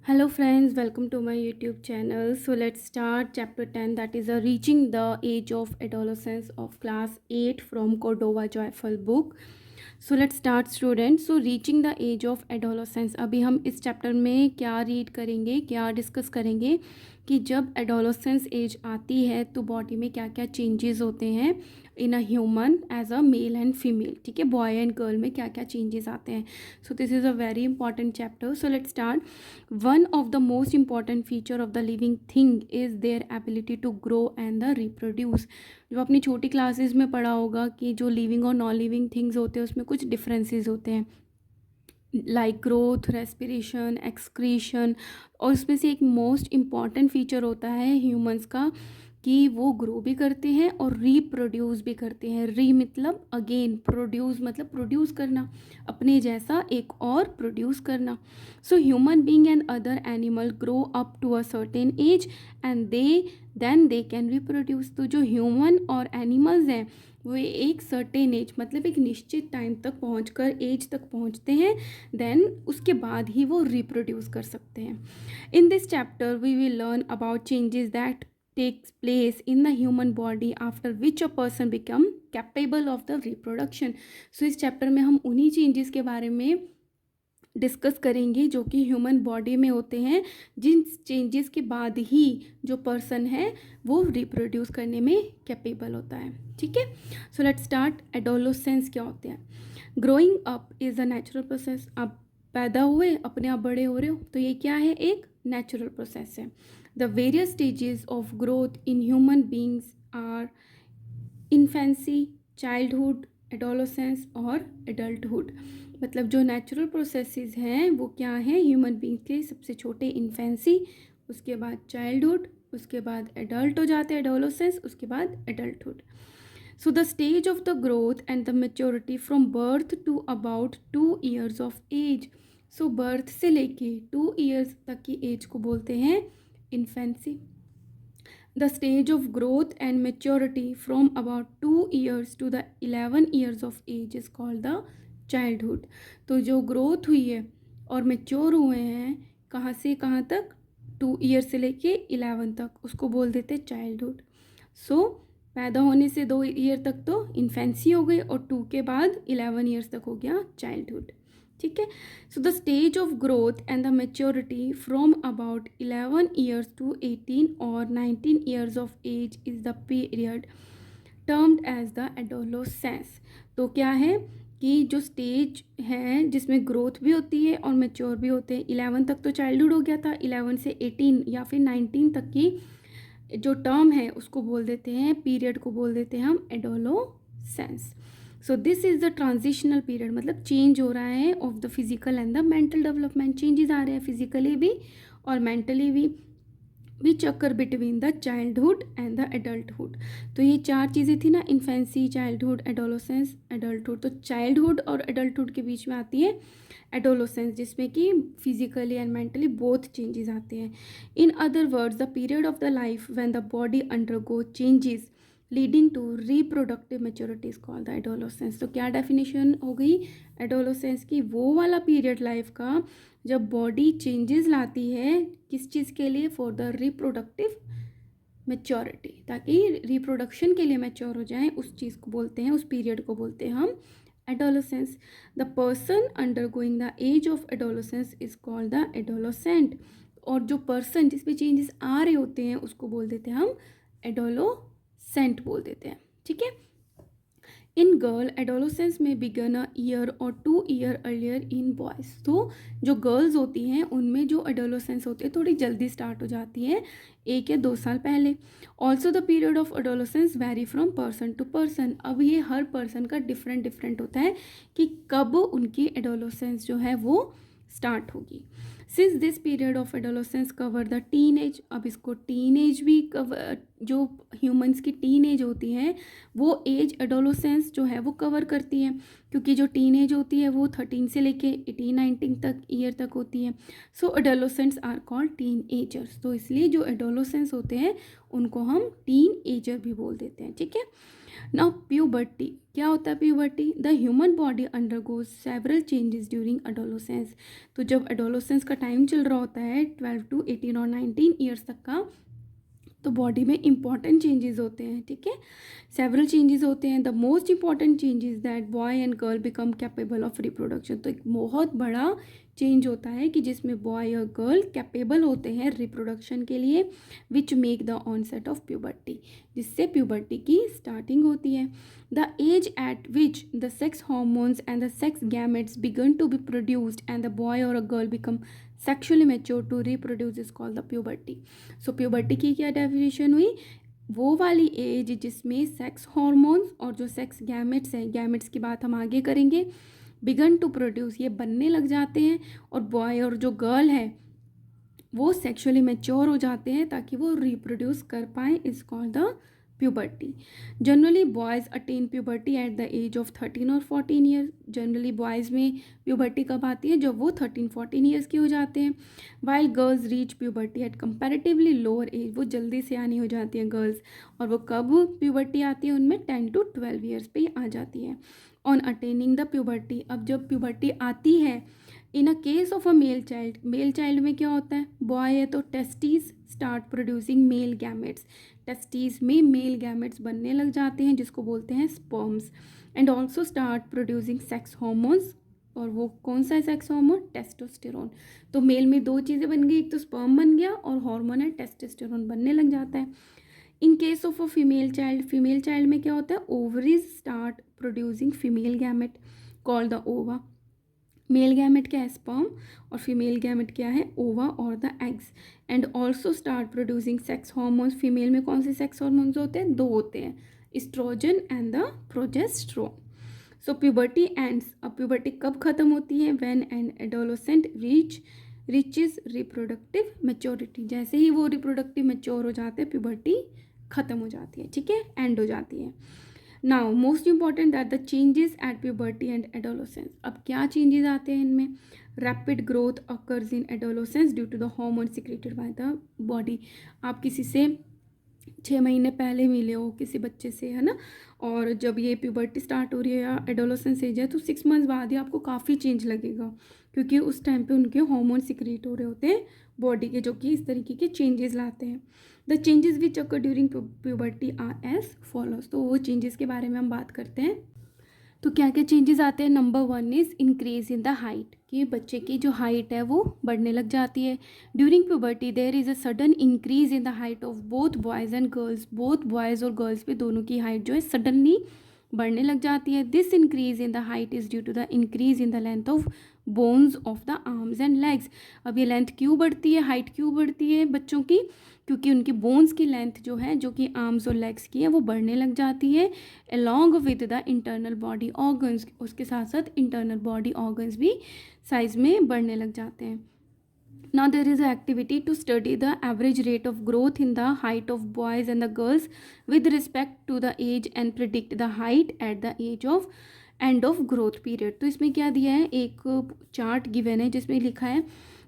Hello friends, welcome to my YouTube channel. So let's start chapter 10, that is reaching the age of adolescence of class 8 from Cordova Joyful book. So let's start students. So reaching the age of adolescence, अभी हम इस chapter में क्या read करेंगे, क्या discuss करेंगे कि जब एडोलसेंस एज आती है तो बॉडी में क्या क्या चेंजेस होते हैं in a human age a male and female. ठीक है, बॉय एंड गर्ल में क्या क्या चेंजेस आते हैं. So this is a very important chapter. So let's start. One of the most important feature of the living thing is their ability to grow and the reproduce. जो अपनी छोटी classes में पढ़ा होगा कि जो लिविंग और नॉन लिविंग थिंग्स होते हैं उसमें कुछ डिफरेंसेस होते हैं, लाइक ग्रोथ, रेस्पिरेशन, एक्सक्रीशन. और उसमें से एक मोस्ट इम्पॉर्टेंट फीचर होता है ह्यूमंस का कि वो ग्रो भी करते हैं और रिप्रोड्यूस भी करते हैं. री मतलब अगेन, प्रोड्यूस मतलब प्रोड्यूस करना, अपने जैसा एक और प्रोड्यूस करना. So human being and other animal grow up to a certain age and they can reproduce. तो जो ह्यूमन और एनिमल्स हैं वो एक सर्टेन एज मतलब एक निश्चित टाइम तक पहुंचकर एज तक पहुंचते हैं, देन उसके बाद ही वो रिप्रोड्यूस कर सकते हैं. In this chapter we will learn about changes that takes place in the human body after which a person become capable of the reproduction. So इस चैप्टर में हम उन्हीं चेंजेस के बारे में डिस्कस करेंगे जो कि ह्यूमन बॉडी में होते हैं, जिन चेंजेस के बाद ही जो पर्सन है वो रिप्रोड्यूस करने में कैपेबल होता है. ठीक है, सो लेट्स स्टार्ट. एडोलसेंस क्या होते हैं? Growing up is a natural process. आप पैदा हुए, अपने आप बड़े हो रहे हो, तो ये क्या है? एक नेचुरल प्रोसेस है. The various stages of growth in human beings are infancy, childhood, adolescence और एडल्टहुड. मतलब जो नेचुरल प्रोसेसेस हैं वो क्या हैं ह्यूमन बींग्स के? सबसे छोटे इन्फेंसी, उसके बाद चाइल्डहुड, उसके बाद एडल्ट हो जाते हैं एडोलसेंस, उसके बाद adulthood. So the stage of the growth and the maturity from birth to about 2 years of age. So birth से लेके 2 years तक की एज को बोलते हैं infancy. The stage of growth and maturity from about 2 years to the 11 years of age is called the childhood. तो जो growth हुई है और मेच्योर हुए हैं कहाँ से कहाँ तक? 2 year से लेके 11 तक, उसको बोल देते चाइल्डहुड. सो पैदा होने से 2 year तक तो इन्फेंसी हो गई और 2 के बाद 11 years तक हो गया चाइल्डहुड. ठीक है, so the stage of growth and the maturity from about 11 years to 18 or 19 years of age is the period termed as the adolescence. तो क्या है कि जो स्टेज है जिसमें ग्रोथ भी होती है और मेच्योर भी होते हैं. 11 तक तो चाइल्डहुड हो गया था, 11 से 18 या फिर 19 तक की जो टर्म है उसको बोल देते हैं, पीरियड को बोल देते हैं हम adolescence. So this is the transitional period, मतलब चेंज हो रहा है of the physical and the mental development. Changes आ रहे हैं फिजिकली भी और मेंटली भी, which occur between the childhood and the adulthood. तो ये चार चीज़ें थी ना, इन्फेंसी, चाइल्डहुड, एडोलसेंस, एडल्टहुड. तो चाइल्डहुड और एडल्टहुड के बीच में आती है एडोलसेंस, जिसमें कि physically and mentally both changes आते हैं. In other words the period of the life when the body undergo changes leading to reproductive maturity is called the adolescence. तो क्या डेफिनेशन हो गई एडोलसेंस की? वो वाला पीरियड लाइफ का जब बॉडी चेंजेस लाती है, किस चीज़ के लिए? फॉर द रिप्रोडक्टिव मेच्योरिटी, ताकि रिप्रोडक्शन के लिए मैच्योर हो जाए, उस चीज़ को बोलते हैं, उस पीरियड को बोलते हैं हम adolescence. The person undergoing the age of adolescence is called the adolescent. और जो पर्सन जिसमें चेंजेस आ रहे होते हैं उसको बोल देते हैं हम एडोलसेंट बोल देते हैं. ठीक है, इन गर्ल एडोलसेंस में बिगन अ ईयर और 2 year अर्लियर इन बॉयज़. तो जो गर्ल्स होती हैं उनमें जो एडोलसेंस होती है थोड़ी जल्दी स्टार्ट हो जाती है, 1 या 2 साल पहले. Also the period of adolescence vary from person to person. अब ये हर पर्सन का डिफरेंट होता है कि कब उनकी एडोलसेंस जो है वो स्टार्ट होगी. Since this period of adolescence cover the teen age. अब इसको टीन एज भी कवर, जो ह्यूमंस की टीन एज होती है वो एज एडोलसेंस जो है वो कवर करती है, क्योंकि जो टीन एज होती है वो 13 से लेके 18-19 तक ईयर तक होती है. So adolescents are called teenagers. तो इसलिए जो एडोलसेंस होते हैं उनको हम टीन एजर भी बोल देते हैं. ठीक है, नाउ प्यूबर्टी क्या होता है? Puberty, the human body undergoes several changes during adolescence. तो जब एडोलोसेंस का टाइम चल रहा होता है 12 to 18 और 19 ईयर्स तक का, तो बॉडी में इंपॉर्टेंट चेंजेस होते हैं, ठीक है, सेवरल चेंजेस होते हैं। The most important changes that boy and girl become capable of reproduction. तो एक बहुत बड़ा चेंज होता है कि जिसमें बॉय और गर्ल कैपेबल होते हैं रिप्रोडक्शन के लिए, which make the onset of puberty, जिससे प्यूबर्टी की स्टार्टिंग होती है। The age at which the sex hormones and the sex gametes begin to be produced and the boy और a girl become sexually mature to reproduce is called the puberty. So puberty की क्या definition हुई? वो वाली as जिसमें sex hormones और जो sex gametes हैं, गैमेट्स की बात हम आगे करेंगे, बिगन टू प्रोड्यूस, ये बनने लग जाते हैं, और बॉय और जो गर्ल है वो सेक्सुअली मैच्योर हो जाते हैं ताकि वो रिप्रोड्यूस कर पाएँ, is called the puberty. Generally boys attain puberty at the age of 13 और 14 ईयर। जनरली बॉयज़ में प्यूबर्टी कब आती है? जब वो 13-14 ईयर्स के हो जाते हैं। While girls reach puberty at comparatively lower age, वो जल्दी से आनी हो जाती हैं गर्ल्स, और वो कब प्यूबर्टी आती है? उनमें 10 to 12 ईयर्स पे आ जाती है। ऑन अटेनिंग द प्यूबर्टी, अब जब प्यूबर्टी आती है, in a case of a male child में क्या होता है? बॉय है तो testes start producing male gametes, testes में मेल गैमेट्स बनने लग जाते हैं जिसको बोलते हैं sperms, and also start producing sex hormones, और वो कौन सा है सेक्स हार्मोन? टेस्टोस्टेरोन। तो मेल में दो चीज़ें बन गई, एक तो स्पर्म बन गया और हार्मोन है टेस्टोस्टेरोन बनने लग जाता है। In case of a female child में क्या होता है? Ovaries start producing female gamete called the ओवा। मेल गैमेट क्या है? स्पर्म, और फीमेल गैमेट क्या है? ओवा और the eggs, and also start producing sex hormones. Female में कौन से सेक्स हॉर्मोन्स होते हैं? दो होते हैं, oestrogen and the progesterone. So puberty ends, अब प्यूबर्टी कब खत्म होती है? When an adolescent reaches reproductive maturity, जैसे ही वो रिप्रोडक्टिव मेच्योर हो जाते हैं प्यूबर्टी खत्म हो जाती है, ठीक है, एंड हो जाती है। Now most important that the changes at puberty and adolescence. अब क्या चेंजेस आते हैं इनमें? Rapid growth occurs in adolescence due to the hormone secreted by the body. आप किसी से 6 महीने पहले मिले हो किसी बच्चे से, है ना, और जब ये प्यूबर्टी स्टार्ट हो रही है या एडोलोसेंस एज है, तो 6 मंथ्स बाद ही आपको काफ़ी चेंज लगेगा, क्योंकि उस टाइम पे उनके हार्मोन सिक्रेट हो रहे होते हैं बॉडी के, जो कि इस तरीके के चेंजेस लाते हैं। The changes which occur during puberty are as follows. तो वो चेंजेस के बारे में हम बात करते हैं। तो क्या क्या चेंजेस आते हैं? Number 1 is increase in the height, कि बच्चे की जो हाइट है वो बढ़ने लग जाती है। During puberty there is a sudden increase in the height of both boys and girls. Both boys और गर्ल्स पे दोनों की हाइट जो है सडनली बढ़ने लग जाती है। This increase in the height is due to the increase in the length of bones of the arms and legs. अब ये लेंथ क्यों बढ़ती है, हाइट क्यों बढ़ती है बच्चों की? क्योंकि उनकी बोन्स की लेंथ जो है, जो कि आर्म्स और लेग्स की है, वो बढ़ने लग जाती है along with the internal body organs. उसके साथ साथ इंटरनल बॉडी ऑर्गन्स भी साइज में बढ़ने लग जाते हैं। Now there is an activity to study the average rate of growth in the height of boys and the girls with respect to the age and predict the height at the age of end of growth period। तो इसमें क्या दिया है? एक chart given है जिसमें लिखा है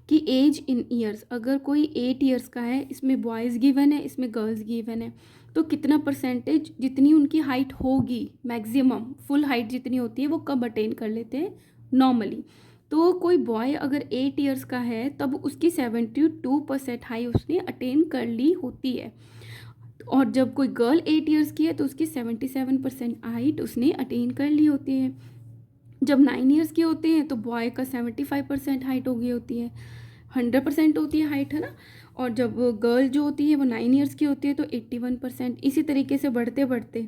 कि एज इन ईयर्स, अगर कोई 8 ईयर्स का है, इसमें बॉयज़ गिवन है, इसमें गर्ल्स गिवन है, तो कितना परसेंटेज, जितनी उनकी हाइट होगी मैक्सिमम फुल हाइट जितनी होती है, वो कब अटेन कर लेते हैं नॉर्मली। तो कोई बॉय अगर 8 ईयर्स का है तब उसकी 72% हाइट उसने अटेन कर ली होती है, और जब कोई गर्ल 8 ईयर्स की है तो उसकी 77% हाइट उसने अटेन कर ली होती है। जब 9 ईयर्स के होते हैं तो बॉय का 75% हाइट हो गई होती है, 100% होती है हाइट, है ना, और जब गर्ल जो होती है वो 9 ईयर्स की होती है तो 81%। इसी तरीके से बढ़ते बढ़ते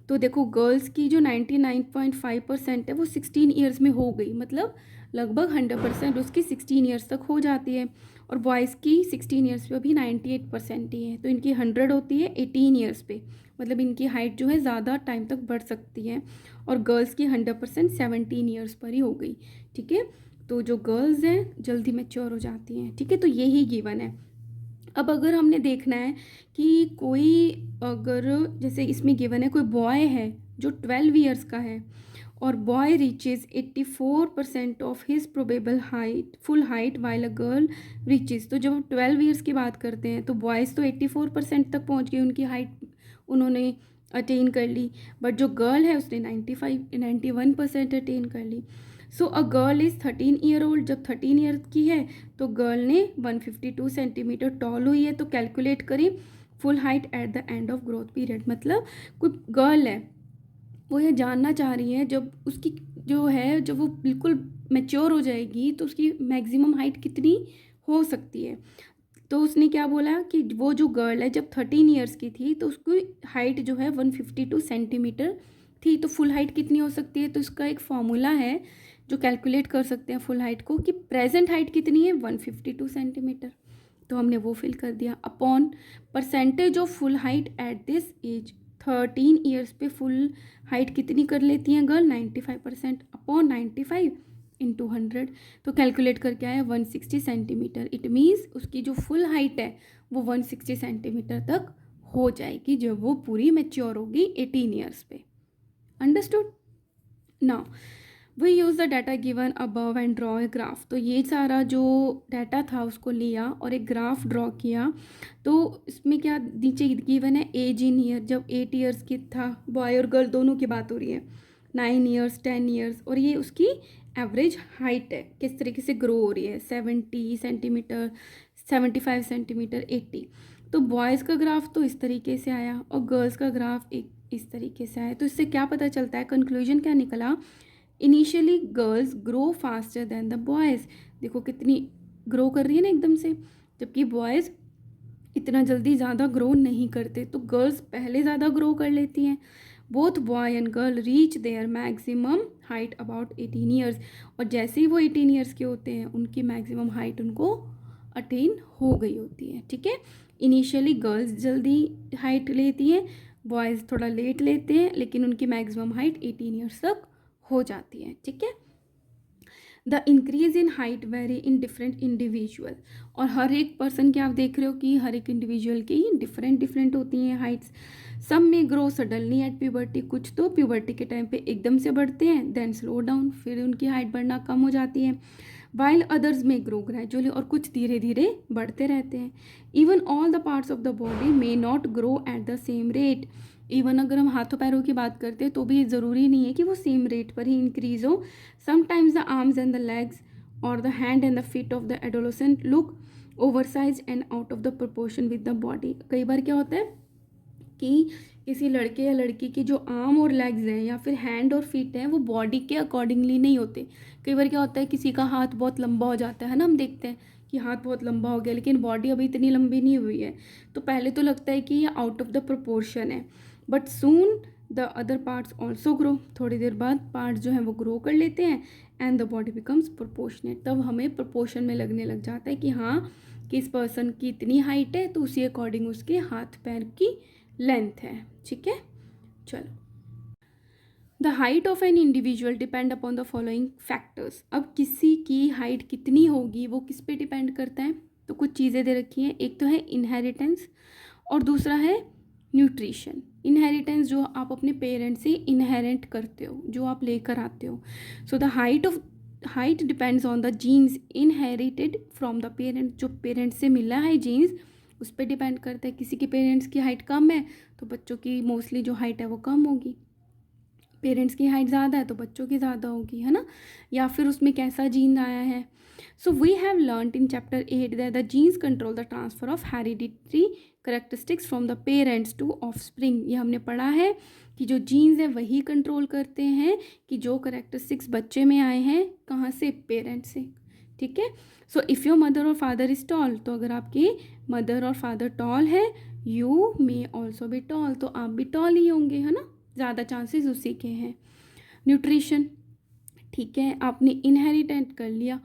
तो देखो गर्ल्स की जो 99.5% है वो 16 ईयर्स में हो गई, मतलब लगभग 100% उसकी 16 ईयर्स तक हो जाती है, और बॉयज़ की 16 ईयर्स पे अभी 98% ही है, तो इनकी 100 होती है 18 ईयर्स पे, मतलब इनकी हाइट जो है ज़्यादा टाइम तक बढ़ सकती है, और गर्ल्स की 100% 17 ईयर्स पर ही हो गई, ठीक है। तो जो गर्ल्स हैं जल्दी मैच्योर हो जाती हैं, ठीक है, तो यही गिवन है। अब अगर हमने देखना है कि कोई, अगर जैसे इसमें गिवन है कोई बॉय है जो 12 ईयर्स का है और boy reaches 84% of his probable height full height while a girl reaches. तो जब हम 12 ईयर्स की बात करते हैं तो बॉयज़ तो 84% तक पहुंच गए, उनकी हाइट उन्होंने अटेन कर ली, बट जो गर्ल है उसने 91% अटेन कर ली। So a girl is 13 year old, जब 13 ईयर की है तो गर्ल ने 152 सेंटीमीटर टॉल हुई है। तो कैलकुलेट करें full height at the end of growth period. मतलब कोई गर्ल है, वो ये जानना चाह रही है जब उसकी जो है, जब वो बिल्कुल मैच्योर हो जाएगी तो उसकी मैक्सिमम हाइट कितनी हो सकती है। तो उसने क्या बोला कि वो जो गर्ल है जब 13 ईयर्स की थी तो उसकी हाइट जो है 152 सेंटीमीटर थी। तो फुल हाइट कितनी हो सकती है, तो इसका एक फॉर्मूला है जो कैलकुलेट कर सकते हैं फुल हाइट को, कि प्रेजेंट हाइट कितनी है 152 सेंटीमीटर। तो हमने वो फिल कर दिया upon percentage of full height at this age. 13 years पे फुल हाइट कितनी कर लेती हैं गर्ल, 95%, अपॉन 95 इंटू 100। तो कैलकुलेट करके आया 160 सेंटीमीटर। इट मीन्स उसकी जो फुल हाइट है वो 160 सेंटीमीटर तक हो जाएगी जब वो पूरी मैच्योर होगी 18 ईयर्स पे। Understood. Now we use the data given above and draw a graph. तो ये सारा जो डाटा था उसको लिया और एक ग्राफ ड्रॉ किया। तो इसमें क्या नीचे गिवन है, एज इन ईयर, जब 8 ईयर्स की था, बॉय और गर्ल दोनों की बात हो रही है, 9 ईयर्स 10 ईयर्स, और ये उसकी एवरेज हाइट है किस तरीके से ग्रो हो रही है, 70 सेंटीमीटर, 75 सेंटीमीटर, 80। तो बॉयज़ का ग्राफ तो इस तरीके से आया और गर्ल्स का ग्राफ एक इस तरीके से आया। तो इससे क्या पता चलता है, कंक्लूजन क्या निकला, initially girls grow faster than the boys. देखो कितनी ग्रो कर रही है ना एकदम से, जबकि बॉयज़ इतना जल्दी ज़्यादा ग्रो नहीं करते। तो गर्ल्स पहले ज़्यादा ग्रो कर लेती हैं। Both boy and girl reach their maximum height about 18 years. और जैसे ही वो 18 ईयर्स के होते हैं उनकी मैक्सिमम हाइट उनको अटेन हो गई होती है। ठीक है, इनिशियली गर्ल्स जल्दी हाइट लेती हैं, बॉयज़ थोड़ा लेट लेते हैं, लेकिन उनकी मैक्सिमम हाइट 18 ईयर्स तक हो जाती है। ठीक है, the increase in height very in different individual. और हर एक पर्सन के आप देख रहे हो कि हर एक इंडिविजुअल की डिफरेंट होती हैं हाइट्स। सम में ग्रो सडनली एट प्यूबर्टी, कुछ तो प्यूबर्टी के टाइम पे एकदम से बढ़ते हैं, देन स्लो डाउन, फिर उनकी हाइट बढ़ना कम हो जाती है। वाइल अदर्स में ग्रो ग्रेजुअली, और कुछ धीरे धीरे बढ़ते रहते हैं। Even all the parts of the body may not grow at the same rate. Even अगर हम हाथों पैरों की बात करते हैं तो भी ज़रूरी नहीं है कि वो सेम रेट पर ही इंक्रीज़ हो। Sometimes the arms and the legs और the hand and the feet of the adolescent look oversize and out of the proportion with the body. कई बार क्या होता है कि किसी लड़के या लड़की की जो आर्म और लेग्स हैं या फिर हैंड और फीट हैं वो बॉडी के अकॉर्डिंगली नहीं होते। कई बार क्या होता है किसी का हाथ बहुत लंबा हो जाता है ना, हम देखते हैं कि हाथ बहुत लंबा हो गया लेकिन बॉडी अभी इतनी लंबी नहीं हुई है, तो पहले तो लगता है कि ये आउट ऑफ द प्रोपोर्शन है, but soon the other parts also grow. थोड़ी देर बाद पार्ट्स जो हैं वो ग्रो कर लेते हैं and the body becomes proportionate. तब हमें प्रोपोर्शन में लगने लग जाता है कि हाँ किस पर्सन की इतनी हाइट है तो उसी अकॉर्डिंग उसके हाथ पैर की लेंथ है। ठीक है, चलो। The height of an individual depend upon the following factors. अब किसी की हाइट कितनी होगी वो किस पे डिपेंड करता है, तो कुछ चीज़ें दे रखी हैं। एक तो है इनहेरिटेंस और दूसरा है न्यूट्रिशन। इनहेरिटेंस जो आप अपने पेरेंट्स से इनहेरेंट करते हो, जो आप लेकर आते हो। So the height depends on the genes inherited from the parent. जो पेरेंट्स से मिला है जीन्स उस पर डिपेंड करता है। किसी के पेरेंट्स की हाइट कम है तो बच्चों की मोस्टली जो हाइट है वो कम होगी, पेरेंट्स की हाइट ज़्यादा है तो बच्चों की ज़्यादा होगी, है ना, या फिर उसमें कैसा जीन आया है। So we have learned in chapter 8 that the genes control the transfer of hereditary characteristics from the parents to offspring. ये हमने पढ़ा है कि जो जीन्स है वही कंट्रोल करते हैं कि जो करेक्टरिस्टिक्स बच्चे में आए हैं कहाँ से, पेरेंट्स से। ठीक है, सो इफ़ योर मदर और फादर इज टॉल, तो अगर आपकी मदर और फादर टॉल है, you may also be toll, तो आप भी टॉल ही होंगे, है ना, ज़्यादा चांसेस उसी के हैं। न्यूट्रिशन, ठीक है, आपने इनहेरिटेंट कर लिया,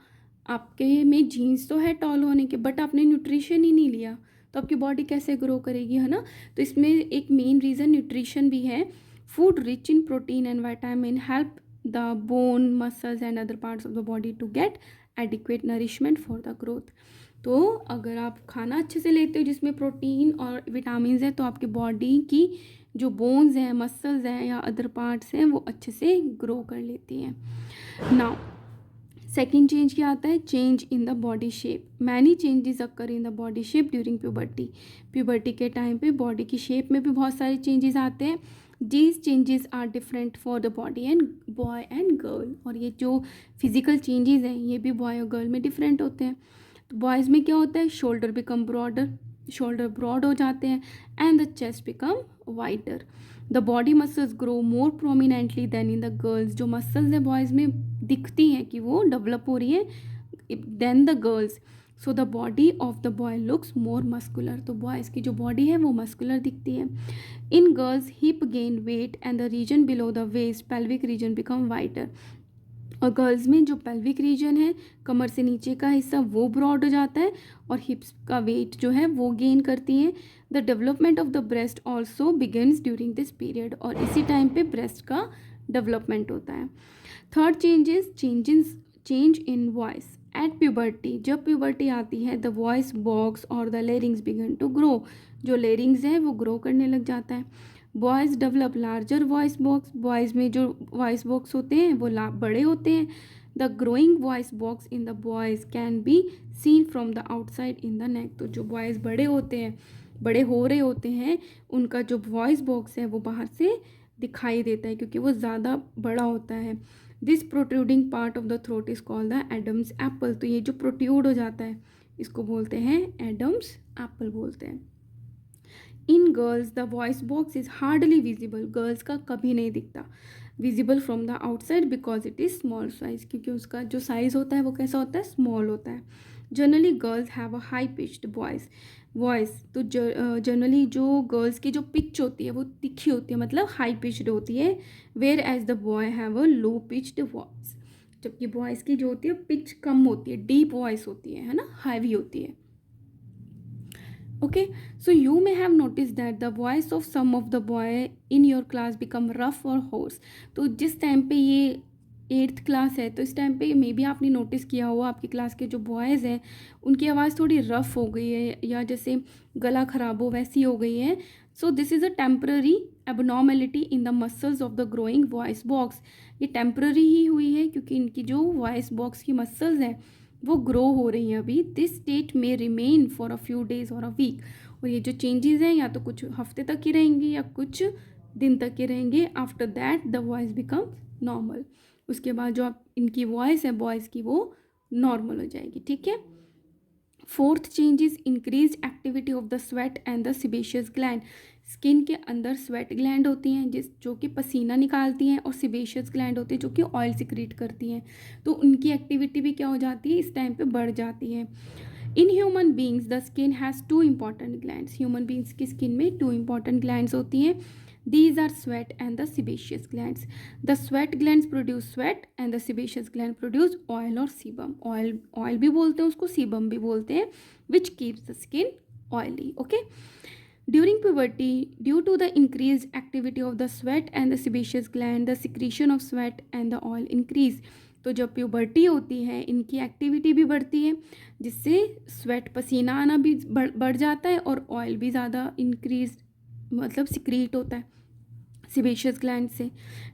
आपके में जीन्स तो है टॉल होने के, बट आपने न्यूट्रिशन ही नहीं लिया तो आपकी बॉडी कैसे ग्रो करेगी, है ना। तो इसमें एक मेन रीज़न न्यूट्रिशन भी है। Food rich in protein and vitamin help the bone muscles and other parts of the body to get adequate nourishment for the growth. तो अगर आप खाना अच्छे से लेते हो जिसमें प्रोटीन और विटामिन है तो आपकी बॉडी की जो बोन्स हैं, मसल्स हैं या अदर पार्ट्स हैं वो अच्छे से ग्रो कर लेती हैं। नाउ सेकेंड चेंज क्या आता है, change in the body shape. Many changes occur in the body shape during puberty. Puberty के टाइम पे बॉडी की शेप में भी बहुत सारे चेंजेस आते हैं। These changes are different for the body and boy and girl. और ये जो फिजिकल चेंजेस हैं ये भी बॉय और गर्ल में डिफरेंट होते हैं। तो बॉयज़ में क्या होता है, shoulder become broader, shoulder broad हो जाते हैं, and the chest become wider. The body muscles grow more prominently than in the girls. जो मसल्स हैं बॉयज़ में दिखती हैं कि वो डेवलप हो रही है than the girls. So the body of the boy looks more muscular. तो बॉयज़ की जो बॉडी है वो मस्कुलर दिखती है। In girls hip gain weight and the reason below the waist pelvic region become wider. और गर्ल्स में जो पेल्विक रीजन है, कमर से नीचे का हिस्सा, वो ब्रॉड हो जाता है और हिप्स का वेट जो है वो गेन करती हैं। The development of the breast also begins during this period. और इसी टाइम पे ब्रेस्ट का डेवलपमेंट होता है। Third change in voice at puberty. जब प्यूबर्टी आती है द वॉइस बॉक्स और the larynx begin to grow. जो लेरिंग्स है वो ग्रो करने लग जाता है। Boys develop larger voice box. Boys में जो वॉइस बॉक्स होते हैं वो बड़े होते हैं। The growing voice box in the boys can be seen from the outside in the neck. तो जो बॉयज़ बड़े होते हैं, बड़े हो रहे होते हैं, उनका जो वॉइस बॉक्स है वो बाहर से दिखाई देता है क्योंकि वो ज़्यादा बड़ा होता है। This protruding part of the throat is called the Adam's apple. तो ये जो प्रोट्रूड हो जाता है इसको बोलते हैं एडम्स एप्पल बोलते हैं। In girls the voice box is hardly visible. Girls का कभी नहीं दिखता visible from the outside because it is small size, क्योंकि उसका जो साइज़ होता है वो कैसा होता है, स्मॉल होता है। Generally girls have a high pitched voice. तो जनरली जो गर्ल्स की जो पिच होती है वो तिखी होती है, मतलब हाई पिच्ड होती है। Whereas the boy have a low pitched voice. जबकि बॉयज़ की जो होती है पिच कम होती है, डीप वॉइस होती है ना, हैवी होती है। Okay, so you may have noticed that the voice of some of the boy in your class become rough or hoarse. तो जिस टाइम पे ये 8th क्लास है तो इस टाइम पे मे बी आपने नोटिस किया हो आपकी क्लास के जो बॉयज़ हैं उनकी आवाज़ थोड़ी रफ़ हो गई है या जैसे गला ख़राब हो वैसी हो गई है। सो this is a temporary abnormality in the muscles of the growing voice box. ये टेम्पररी ही हुई है क्योंकि इनकी जो वॉइस बॉक्स की मसल्स हैं वो ग्रो हो रही हैं अभी। दिस स्टेट में remain for a few days और अ वीक। और ये जो चेंजेस हैं या तो कुछ हफ्ते तक ही रहेंगी या कुछ दिन तक ही रहेंगे। After that the voice become normal. उसके बाद जो आप इनकी वॉइस है बॉयज़ की वो नॉर्मल हो जाएगी, ठीक है। Fourth change is increase activity of the sweat and the sebaceous gland. Skin के अंदर स्वेट ग्लैंड होती हैं जो कि पसीना निकालती हैं और सिबेशियस ग्लैंड होती है जो कि ऑयल सिक्रीट करती हैं। तो उनकी एक्टिविटी भी क्या हो जाती है, इस टाइम पे बढ़ जाती है। इन human beings the skin has 2 important glands. Human beings की स्किन में 2 इंपॉर्टेंट ग्लैंड्स होती हैं। These are sweat and the sebaceous glands. The sweat glands produce sweat and the sebaceous gland produce oil or sebum. Oil भी बोलते हैं उसको, sebum भी बोलते हैं, which keeps the skin oily. Okay. During puberty, due to the increased activity of the sweat and the sebaceous gland, the secretion of sweat and the oil increase. तो जब puberty होती है इनकी एक्टिविटी भी बढ़ती है जिससे स्वेट पसीना आना भी बढ़ जाता है और ऑयल भी ज़्यादा इंक्रीज मतलब सिक्रीट होता है सिबेशियस ग्लैंड से।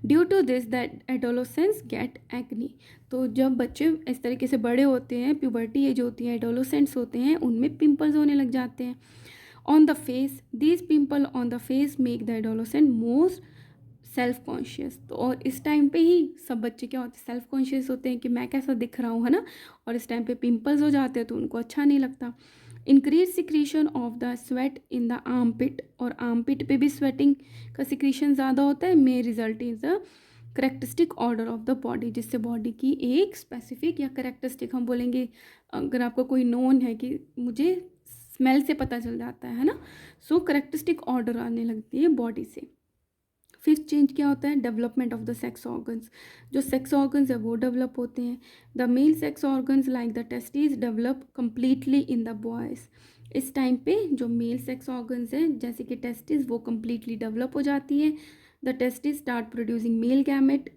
Due to this that adolescence get acne. तो जब बच्चे इस तरीके से बड़े होते हैं, प्यूबर्टी एज होती है, एडोलोसेंट्स होते हैं, उनमें पिंपल्स होने लग जाते हैं on the face. This pimple on the face make the adolescent most self conscious. तो और इस टाइम पे ही सब बच्चे क्या होते हैं, सेल्फ कॉन्शियस होते हैं कि मैं कैसा दिख रहा हूँ, है ना। और इस टाइम पे पिंपल्स हो जाते हैं तो उनको अच्छा नहीं लगता। Increase secretion of the sweat in the arm pit. और आर्म पिट पे भी स्वेटिंग का सिक्रीशन ज़्यादा होता है। May result is the characteristic order of the body, जिससे बॉडी की एक स्पेसिफिक या करेक्टरिस्टिक, हम बोलेंगे अगर आपको कोई नोन है कि मुझे स्मेल से पता चल जाता है ना, सो करेक्टरिस्टिक ऑर्डर आने लगती है बॉडी से। फिफ्थ चेंज क्या होता है, development of the sex organs. जो सेक्स ऑर्गन्स है वो डेवलप होते हैं। The male sex organs like the testis develop completely in the boys. इस टाइम पे जो मेल सेक्स ऑर्गन्स हैं जैसे कि टेस्टिस वो कम्प्लीटली डेवलप हो जाती है। The testis start producing male gamete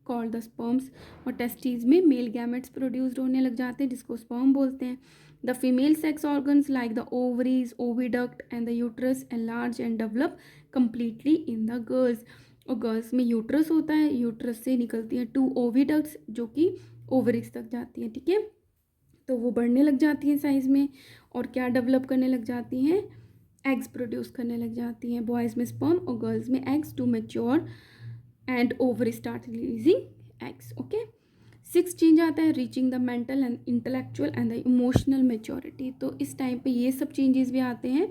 called the sperms. और टेस्टिस में मेल गैमेट्स प्रोड्यूस्ड होने लग जाते हैं जिसको स्पर्म बोलते हैं। The female sex organs like the ovaries, oviduct and the uterus enlarge and develop completely in the girls. और गर्ल्स में यूट्रस होता है, यूट्रस से निकलती हैं 2 ओविडक्ट्स जो कि ओवरीज तक जाती हैं, ठीक है। तो वो बढ़ने लग जाती हैं साइज़ में, और क्या डेवलप करने लग जाती हैं, एग्स प्रोड्यूस करने लग जाती हैं। बॉयज़ में स्पर्म और गर्ल्स में eggs to mature and ovary start releasing eggs, okay. Six change आता है reaching the mental and intellectual and the emotional maturity. तो इस टाइम पे ये सब चेंजेस भी आते हैं।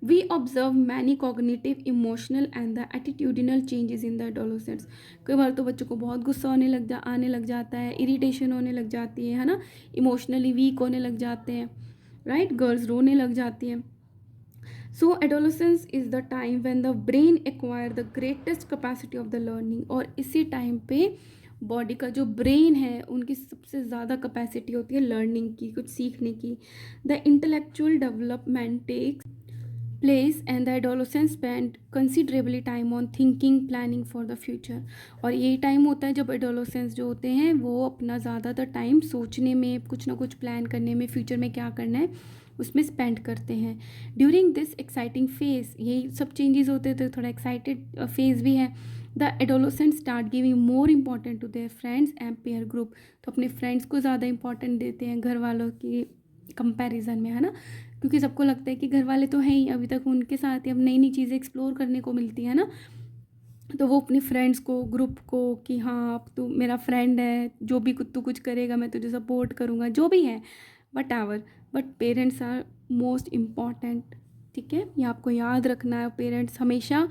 We observe many cognitive, emotional and the attitudinal changes in the adolescents. कई बार तो बच्चों को बहुत गुस्सा आने लग जाता है, इरिटेशन होने लग जाती है ना, इमोशनली वीक होने लग जाते हैं, राइट। गर्ल्स रोने लग जाती हैं। So adolescence is the time when the brain acquire the greatest capacity of the learning. और इसी टाइम पे बॉडी का जो ब्रेन है उनकी सबसे ज़्यादा कैपेसिटी होती है लर्निंग की, कुछ सीखने की। The intellectual development takes place and the adolescents spend considerably time on thinking planning for the future. और यही टाइम होता है जब एडोलसेंस जो होते हैं वो अपना ज़्यादातर टाइम सोचने में, कुछ ना कुछ प्लान करने में, फ्यूचर में क्या करना है उसमें स्पेंड करते हैं। ड्यूरिंग दिस एक्साइटिंग फेज, यही सब चेंजेस होते हैं, तो थोड़ा एक्साइटेड फेज भी है। The adolescent start giving more important to their friends and peer group. तो अपने फ्रेंड्स को ज़्यादा इंपॉर्टेंट देते हैं घर वालों की कंपैरिजन में, है ना, क्योंकि सबको लगता है कि घर वाले तो हैं ही, अभी तक उनके साथ ही अब नई नई चीज़ें एक्सप्लोर करने को मिलती है ना। तो वो अपने फ्रेंड्स को, ग्रुप को, कि हाँ अब तू मेरा फ्रेंड है, जो भी तू कुछ करेगा मैं तुझे सपोर्ट करूँगा, जो भी है whatever, but parents are most important, ठीक है। ये आपको याद रखना है। पेरेंट्स हमेशा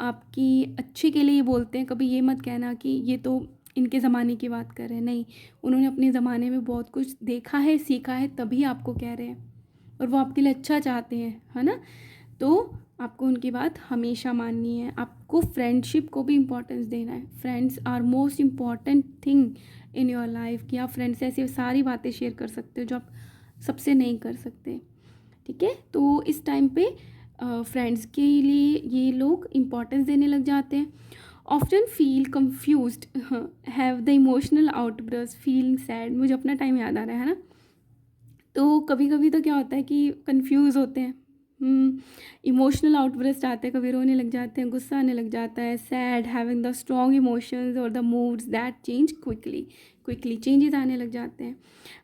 आपकी अच्छे के लिए ही बोलते हैं, कभी ये मत कहना कि ये तो इनके ज़माने की बात कर रहे हैं, नहीं, उन्होंने अपने ज़माने में बहुत कुछ देखा है, सीखा है, तभी आपको कह रहे हैं, और वो आपके लिए अच्छा चाहते हैं, है ना। तो आपको उनकी बात हमेशा माननी है। आपको फ्रेंडशिप को भी इम्पोर्टेंस देना है। Friends are most important thing in your life, कि आप फ्रेंड्स से ऐसी सारी बातें शेयर कर सकते हो जो आप सबसे नहीं कर सकते, ठीक है। तो इस टाइम पे फ्रेंड्स के लिए ये लोग इम्पोर्टेंस देने लग जाते हैं। Often feel confused, have the emotional outburst, feeling sad. मुझे अपना टाइम याद आ रहा है ना। तो कभी कभी तो क्या होता है कि कंफ्यूज होते हैं, इमोशनल आउटब्रस्ट आते हैं, कभी रोने लग जाते हैं, गुस्सा आने लग जाता है, sad, having the strong emotions और the moods that change quickly changes आने लग जाते हैं।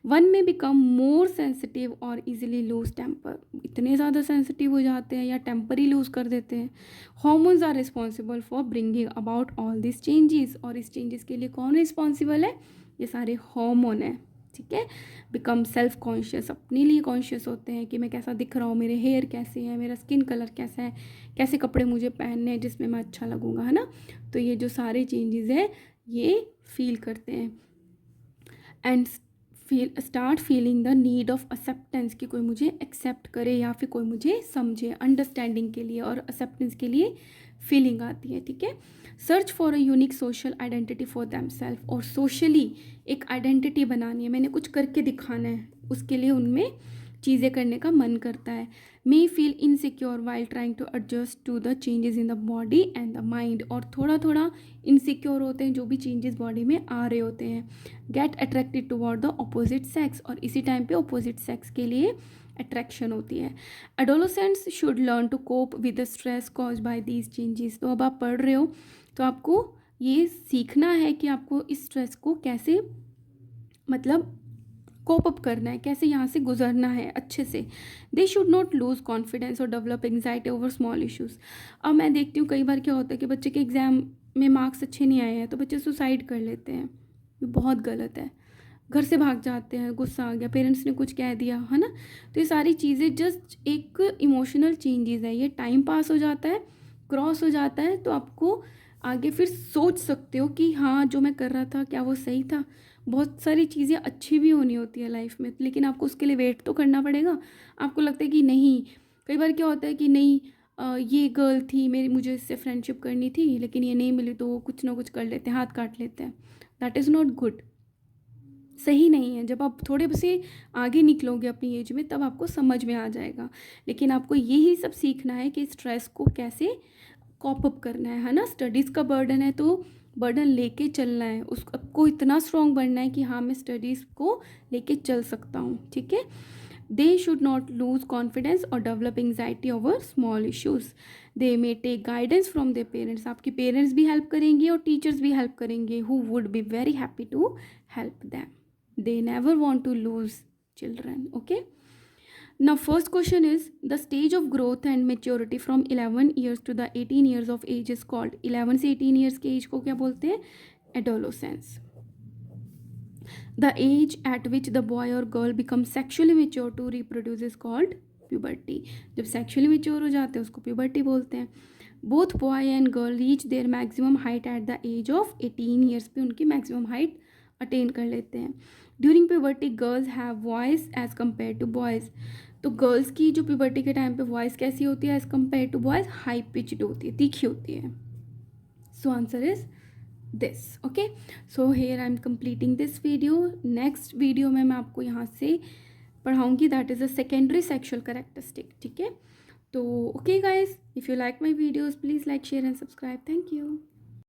One may become more sensitive और इजीली लूज टेम्पर, इतने ज़्यादा सेंसिटिव हो जाते हैं या टेम्पर ही लूज़ कर देते हैं। Hormones are responsible for bringing about all this changes, और इस चेंजेस के लिए कौन रिस्पॉन्सिबल है, ये सारे हार्मोन है, ठीक है। बिकम सेल्फ कॉन्शियस, अपने लिए कॉन्शियस होते हैं कि मैं कैसा दिख रहा हूँ, मेरे हेयर कैसे हैं, मेरा स्किन कलर कैसा है, कैसे कपड़े मुझे पहनने हैं जिसमें मैं अच्छा लगूंगा, है ना। तो ये जो सारे चेंजेस है ये फील करते हैं and start feeling the need of acceptance, कि कोई मुझे एक्सेप्ट करे या फिर कोई मुझे समझे, अंडरस्टैंडिंग के लिए और एक्सेप्टेंस के लिए फीलिंग आती है, ठीक है। Search for a unique social identity for them self, और सोशली एक आइडेंटिटी बनानी है, मैंने कुछ करके दिखाना है, उसके लिए उनमें चीज़ें करने का मन करता है। May feel insecure while trying to adjust to the changes in the body and the mind, और थोड़ा थोड़ा इनसिक्योर होते हैं जो भी चेंजेस बॉडी में आ रहे होते हैं। Get attracted toward the opposite sex, और इसी टाइम पे अपोजिट सेक्स के लिए अट्रैक्शन होती है। Adolescents should learn to cope with the stress cause by these changes. तो अब आप पढ़ रहे हो तो आपको ये सीखना है कि आपको इस स्ट्रेस को कैसे, मतलब कोप अप करना है, कैसे यहाँ से गुजरना है अच्छे से। They should not lose confidence और develop anxiety over small issues. अब मैं देखती हूँ कई बार क्या होता है कि बच्चे के एग्ज़ाम में मार्क्स अच्छे नहीं आए हैं तो बच्चे सुसाइड कर लेते हैं, ये बहुत गलत है। घर से भाग जाते हैं, गुस्सा आ गया, पेरेंट्स ने कुछ कह दिया, है ना। तो ये सारी चीज़ें जस्ट एक इमोशनल चेंजेस है, ये टाइम पास हो जाता है, क्रॉस हो जाता है, तो आपको आगे फिर सोच सकते हो कि हाँ जो मैं कर रहा था क्या वो सही था। बहुत सारी चीज़ें अच्छी भी होनी होती है लाइफ में, लेकिन आपको उसके लिए वेट तो करना पड़ेगा। आपको लगता है कि नहीं, कई बार क्या होता है कि नहीं ये गर्ल थी मेरी, मुझे इससे फ्रेंडशिप करनी थी लेकिन ये नहीं मिली, तो वो कुछ ना कुछ कर लेते हैं, हाथ काट लेते हैं। दैट इज़ नॉट गुड, सही नहीं है। जब आप थोड़े से आगे निकलोगे अपनी एज में तब आपको समझ में आ जाएगा, लेकिन आपको यही सब सीखना है कि स्ट्रेस को कैसे कॉप अप करना है ना। स्टडीज़ का बर्डन है तो बर्डन लेके चलना है, उसको इतना स्ट्रॉन्ग बनना है कि हाँ मैं स्टडीज़ को लेके चल सकता हूँ, ठीक है। They should not lose confidence और develop anxiety over small issues. They may take guidance from their parents, आपके पेरेंट्स भी हेल्प करेंगे और टीचर्स भी हेल्प करेंगे, who would be very happy to help them. they never want to lose children. Okay, now first question is, the stage of growth and maturity from 11 years to the 18 years of age is called, 11 से 18 years के age को क्या बोलते हैं? Adolescence. The age at which the boy or girl becomes sexually mature to reproduce is called puberty. जब sexually mature हो जाते हैं उसको puberty बोलते हैं. Both boy and girl reach their maximum height at the age of 18 years पे उनकी maximum height attain कर लेते हैं. During puberty girls have voice as compared to boys. तो गर्ल्स की जो puberty के टाइम पे वॉइस कैसी होती है as compared to boys? High pitched होती है, तीखी होती है. So answer is this. Okay, so here I'm completing this video. Next video में मैं आपको यहाँ से पढ़ाऊँगी, that is a secondary sexual characteristic. ठीक है, तो okay guys, if you like my videos please like, share and subscribe. Thank you.